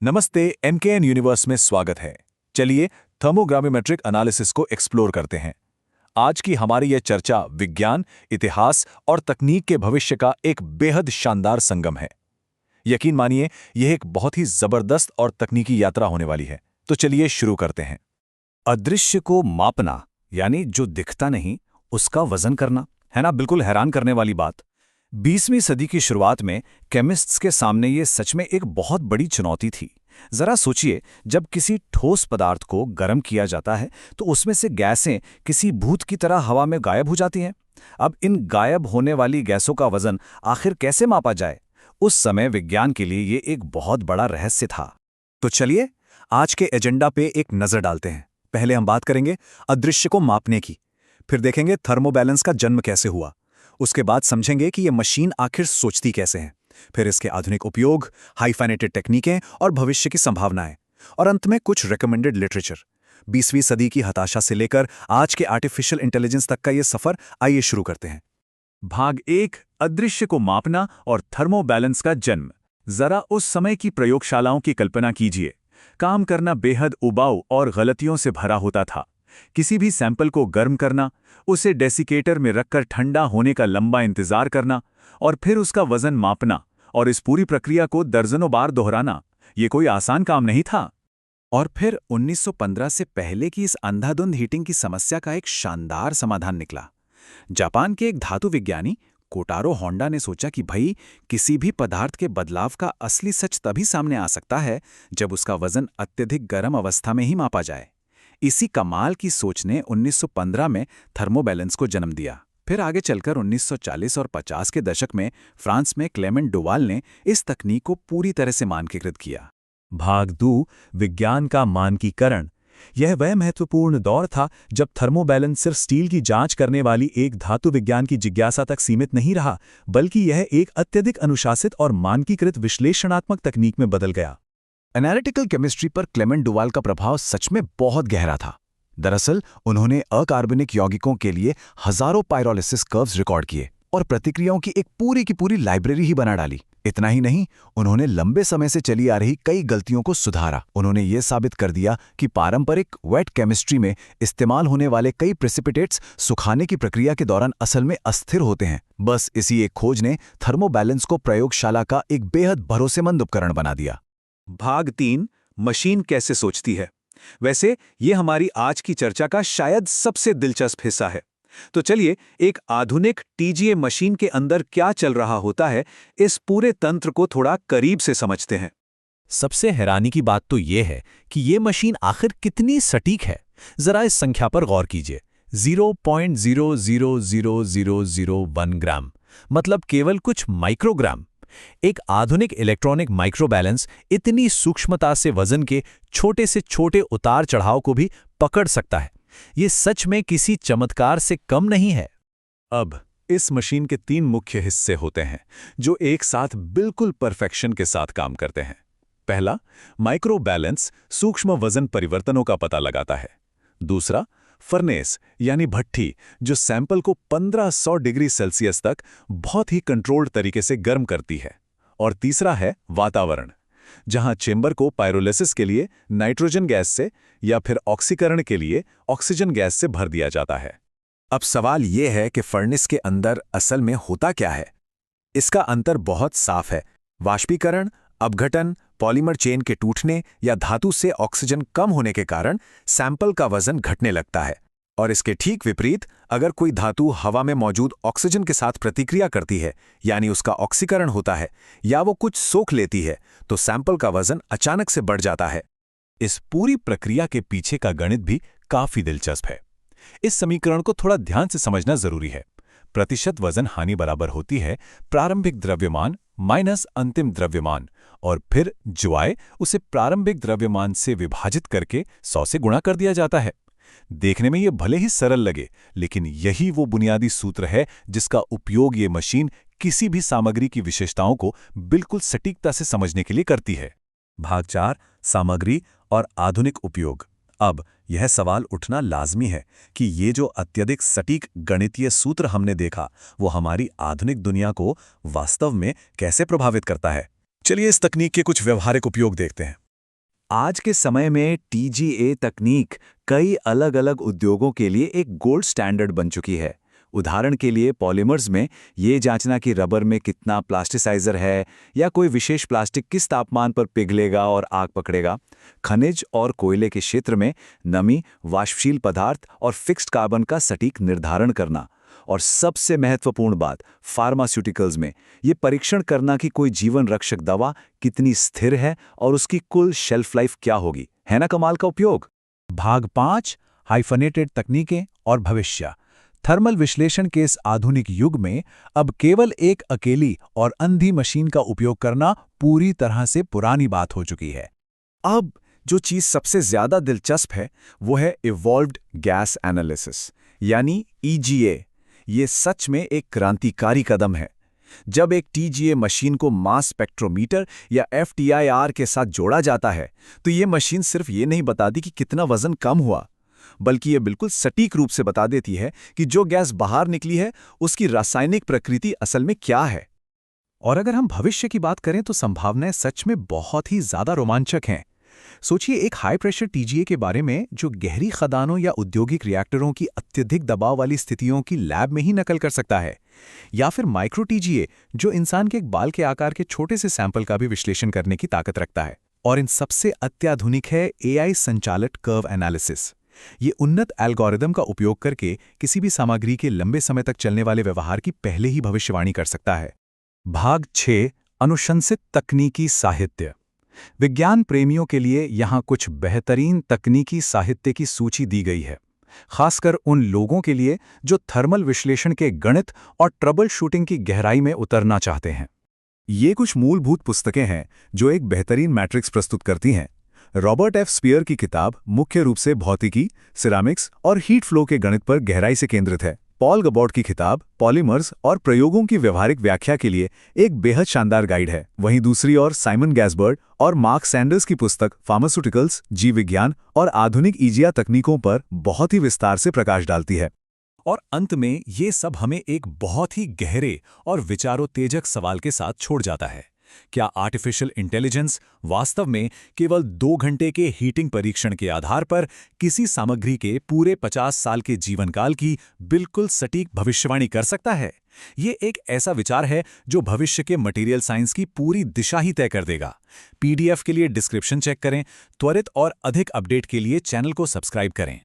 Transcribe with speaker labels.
Speaker 1: नमस्ते, MKN universe में स्वागत है। चलिए थर्मोग्राविमेट्रिक एनालिसिस को एक्सप्लोर करते हैं। आज की हमारी यह चर्चा विज्ञान, इतिहास और तकनीक के भविष्य का एक बेहद शानदार संगम है। यकीन मानिए, यह एक बहुत ही जबरदस्त और तकनीकी यात्रा होने वाली है। तो चलिए शुरू करते हैं।
Speaker 2: अदृश्य को मापना, यानी जो दिखता नहीं उसका वजन करना, है ना? बिल्कुल हैरान करने वाली बात। 20वीं सदी की शुरुआत में केमिस्ट्स के सामने ये सच में एक बहुत बड़ी चुनौती थी। जरा सोचिए, जब किसी ठोस पदार्थ को गर्म किया जाता है तो उसमें से गैसें किसी भूत की तरह हवा में गायब हो जाती हैं। अब इन गायब होने वाली गैसों का वजन आखिर कैसे मापा जाए? उस समय विज्ञान के लिए ये एक बहुत बड़ा रहस्य था।
Speaker 1: तो चलिए आज के एजेंडा पे एक नजर डालते हैं। पहले हम बात करेंगे अदृश्य को मापने की, फिर देखेंगे थर्मोबैलेंस का जन्म कैसे हुआ, उसके बाद समझेंगे कि ये मशीन आखिर सोचती कैसे है, फिर इसके आधुनिक उपयोग, हाइफाइनेटेड टेक्निकें और भविष्य की संभावनाएं, और अंत में कुछ रिकमेंडेड लिटरेचर। 20वीं सदी की हताशा से लेकर आज के आर्टिफिशियल इंटेलिजेंस तक का ये सफर आइए शुरू करते हैं। भाग 1, अदृश्य को मापना और थर्मोबैलेंस का जन्म। जरा उस समय की प्रयोगशालाओं की कल्पना कीजिए। काम करना बेहद उबाऊ और गलतियों से भरा होता था। किसी भी सैंपल को गर्म करना, उसे डेसिकेटर में रखकर ठंडा होने का लंबा इंतजार करना और फिर उसका वजन मापना, और इस पूरी प्रक्रिया को दर्जनों बार दोहराना, ये कोई आसान काम नहीं था। और फिर 1915 से पहले की इस अंधाधुंध हीटिंग की समस्या का एक शानदार समाधान निकला। जापान के एक धातु विज्ञानी कोटारो होंडा ने सोचा कि भाई, किसी भी पदार्थ के बदलाव का असली सच तभी सामने आ सकता है जब उसका वजन अत्यधिक गर्म अवस्था में ही मापा जाए। इसी कमाल की सोच ने 1915 में थर्मोबैलेंस को जन्म दिया। फिर आगे चलकर 1940 और 50 के दशक में फ्रांस में क्लेमेंट डुवाल ने इस तकनीक को पूरी तरह से मानकीकृत किया।
Speaker 2: भाग 2, विज्ञान का मानकीकरण। यह वह महत्वपूर्ण दौर था जब थर्मोबैलेंस सिर्फ स्टील की जांच करने वाली एक धातु विज्ञान की जिज्ञासा तक सीमित नहीं रहा, बल्कि यह एक अत्यधिक अनुशासित और मानकीकृत विश्लेषणात्मक तकनीक में बदल गया।
Speaker 1: एनालिटिकल केमिस्ट्री पर क्लेमेंट डुवाल का प्रभाव सच में बहुत गहरा था। दरअसल उन्होंने अकार्बनिक यौगिकों के लिए हजारों पाइरोलिसिस कर्व्स रिकॉर्ड किए और प्रतिक्रियाओं की एक पूरी की पूरी लाइब्रेरी ही बना डाली। इतना ही नहीं, उन्होंने लंबे समय से चली आ रही कई गलतियों को सुधारा। उन्होंने ये साबित कर दिया कि पारंपरिक वेट केमिस्ट्री में इस्तेमाल होने वाले कई प्रेसिपिटेट्स सुखाने की प्रक्रिया के दौरान असल में अस्थिर होते हैं। बस इसी एक खोज ने थर्मोबैलेंस को प्रयोगशाला का एक बेहद भरोसेमंद उपकरण बना दिया। भाग 3, मशीन कैसे सोचती है। वैसे ये हमारी आज की चर्चा का शायद सबसे दिलचस्प हिस्सा है। तो चलिए एक आधुनिक टीजीए मशीन के अंदर क्या चल रहा होता है, इस पूरे तंत्र को थोड़ा करीब से समझते हैं।
Speaker 2: सबसे हैरानी की बात तो ये है कि ये मशीन आखिर कितनी सटीक है। जरा इस संख्या पर गौर कीजिए, 0.000001 ग्राम, मतलब केवल कुछ माइक्रोग्राम। एक आधुनिक इलेक्ट्रॉनिक माइक्रोबैलेंस इतनी सूक्ष्मता से वजन के छोटे से छोटे उतार चढ़ाव को भी पकड़ सकता है। ये सच में किसी चमत्कार से कम नहीं है।
Speaker 1: अब इस मशीन के 3 मुख्य हिस्से होते हैं जो एक साथ बिल्कुल परफेक्शन के साथ काम करते हैं। पहला, माइक्रोबैलेंस सूक्ष्म वजन परिवर्तनों का पता लगाता है। दूसरा, फर्नेस यानी भट्ठी, जो सैंपल को 1500 डिग्री सेल्सियस तक बहुत ही कंट्रोल्ड तरीके से गर्म करती है। और तीसरा है वातावरण, जहां चेंबर को पायरोलिसिस के लिए नाइट्रोजन गैस से या फिर ऑक्सीकरण के लिए ऑक्सीजन गैस से भर दिया जाता है। अब सवाल यह है कि फर्नेस के अंदर असल में होता क्या है। इसका अंतर बहुत साफ है। वाष्पीकरण, अपघटन, पॉलीमर चेन के टूटने या धातु से ऑक्सीजन कम होने के कारण सैंपल का वजन घटने लगता है। और इसके ठीक विपरीत, अगर कोई धातु हवा में मौजूद ऑक्सीजन के साथ प्रतिक्रिया करती है, यानी उसका ऑक्सीकरण होता है या वो कुछ सोख लेती है, तो सैंपल का वजन अचानक से बढ़ जाता है। इस पूरी प्रक्रिया के पीछे का गणित भी काफी दिलचस्प है। इस समीकरण को थोड़ा ध्यान से समझना जरूरी है। प्रतिशत वजन हानि बराबर होती है प्रारंभिक द्रव्यमान माइनस अंतिम द्रव्यमान, और फिर जो आए उसे प्रारंभिक द्रव्यमान से विभाजित करके 100 से गुणा कर दिया जाता है। देखने में यह भले ही सरल लगे, लेकिन यही वो बुनियादी सूत्र है जिसका उपयोग ये मशीन किसी भी सामग्री की विशेषताओं को बिल्कुल सटीकता से समझने के लिए करती है। भाग 4, सामग्री और आधुनिक उपयोग। अब यह सवाल उठना लाजमी है कि ये जो अत्यधिक सटीक गणितीय सूत्र हमने देखा, वो हमारी आधुनिक दुनिया को वास्तव में कैसे प्रभावित करता है। चलिए इस तकनीक के कुछ व्यवहारिक उपयोग देखते हैं। आज के समय में TGA तकनीक कई अलग-अलग उद्योगों के लिए एक गोल्ड स्टैंडर्ड बन चुकी है। उदाहरण के लिए पॉलीमर्स में ये जांचना कि रबर में कितना प्लास्टिसाइजर है या कोई विशेष प्लास्टिक किस तापमान पर पिघलेगा और आग पकड़ेगा। खनिज और कोयले के क्षेत्र में नमी, वाष्पशील पदार्थ और फिक्स्ड कार्बन का सटीक निर्धारण करना। और सबसे महत्वपूर्ण बात, फार्मास्यूटिकल्स में ये परीक्षण करना कि कोई जीवन रक्षक दवा कितनी स्थिर है और उसकी कुल शेल्फ लाइफ क्या होगी। है ना कमाल का उपयोग।
Speaker 3: भाग 5 हाइफनेटेड तकनीकें और भविष्य। थर्मल विश्लेषण के इस आधुनिक युग में अब केवल एक अकेली और अंधी मशीन का उपयोग करना पूरी तरह से पुरानी बात हो चुकी है।
Speaker 2: अब जो चीज सबसे ज्यादा दिलचस्प है वो है इवॉल्व्ड गैस एनालिसिस यानी EGA। ये सच में एक क्रांतिकारी कदम है। जब एक TGA मशीन को मास स्पेक्ट्रोमीटर या FTIR के साथ जोड़ा जाता है तो ये मशीन सिर्फ ये नहीं बताती कि कितना वजन कम हुआ, बल्कि ये बिल्कुल सटीक रूप से बता देती है कि जो गैस बाहर निकली है उसकी रासायनिक प्रकृति असल में क्या है।
Speaker 3: और अगर हम भविष्य की बात करें तो संभावनाएं सच में बहुत ही ज्यादा रोमांचक हैं। सोचिए एक हाई प्रेशर TGA के बारे में जो गहरी खदानों या औद्योगिक रिएक्टरों की अत्यधिक दबाव वाली स्थितियों की लैब में ही नकल कर सकता है, या फिर माइक्रो TGA जो इंसान के एक बाल के आकार के छोटे से सैंपल का भी विश्लेषण करने की ताकत रखता है। और इन सबसे अत्याधुनिक है AI संचालित कर्व एनालिसिस। ये उन्नत एल्गोरिदम का उपयोग करके किसी भी सामग्री के लंबे समय तक चलने वाले व्यवहार की पहले ही भविष्यवाणी कर सकता है।
Speaker 1: भाग 6 अनुशंसित तकनीकी साहित्य। विज्ञान प्रेमियों के लिए यहाँ कुछ बेहतरीन तकनीकी साहित्य की सूची दी गई है, खासकर उन लोगों के लिए जो थर्मल विश्लेषण के गणित और ट्रबल शूटिंग की गहराई में उतरना चाहते हैं।
Speaker 2: ये कुछ मूलभूत पुस्तकें हैं जो एक बेहतरीन मैट्रिक्स प्रस्तुत करती हैं। Robert F. स्पियर की किताब मुख्य रूप से भौतिकी, सिरामिक्स और हीट फ्लो के गणित पर गहराई से केंद्रित है। पॉल गबॉट की किताब पॉलीमर्स और प्रयोगों की व्यवहारिक व्याख्या के लिए एक बेहद शानदार गाइड है। वहीं दूसरी ओर साइमन गैसबर्ड और मार्क सैंडर्स की पुस्तक फार्मास्यूटिकल्स, जीव विज्ञान और आधुनिक EGA तकनीकों पर बहुत ही विस्तार से प्रकाश डालती है।
Speaker 3: और अंत में ये सब हमें एक बहुत ही गहरे और विचारोत्तेजक सवाल के साथ छोड़ जाता है। क्या आर्टिफिशियल इंटेलिजेंस वास्तव में केवल 2 घंटे के हीटिंग परीक्षण के आधार पर किसी सामग्री के पूरे 50 साल के जीवनकाल की बिल्कुल सटीक भविष्यवाणी कर सकता है? ये एक ऐसा विचार है जो भविष्य के मटेरियल साइंस की पूरी दिशा ही तय कर देगा। PDF के लिए डिस्क्रिप्शन चेक करें। त्वरित और अधिक अपडेट के लिए चैनल को सब्सक्राइब करें।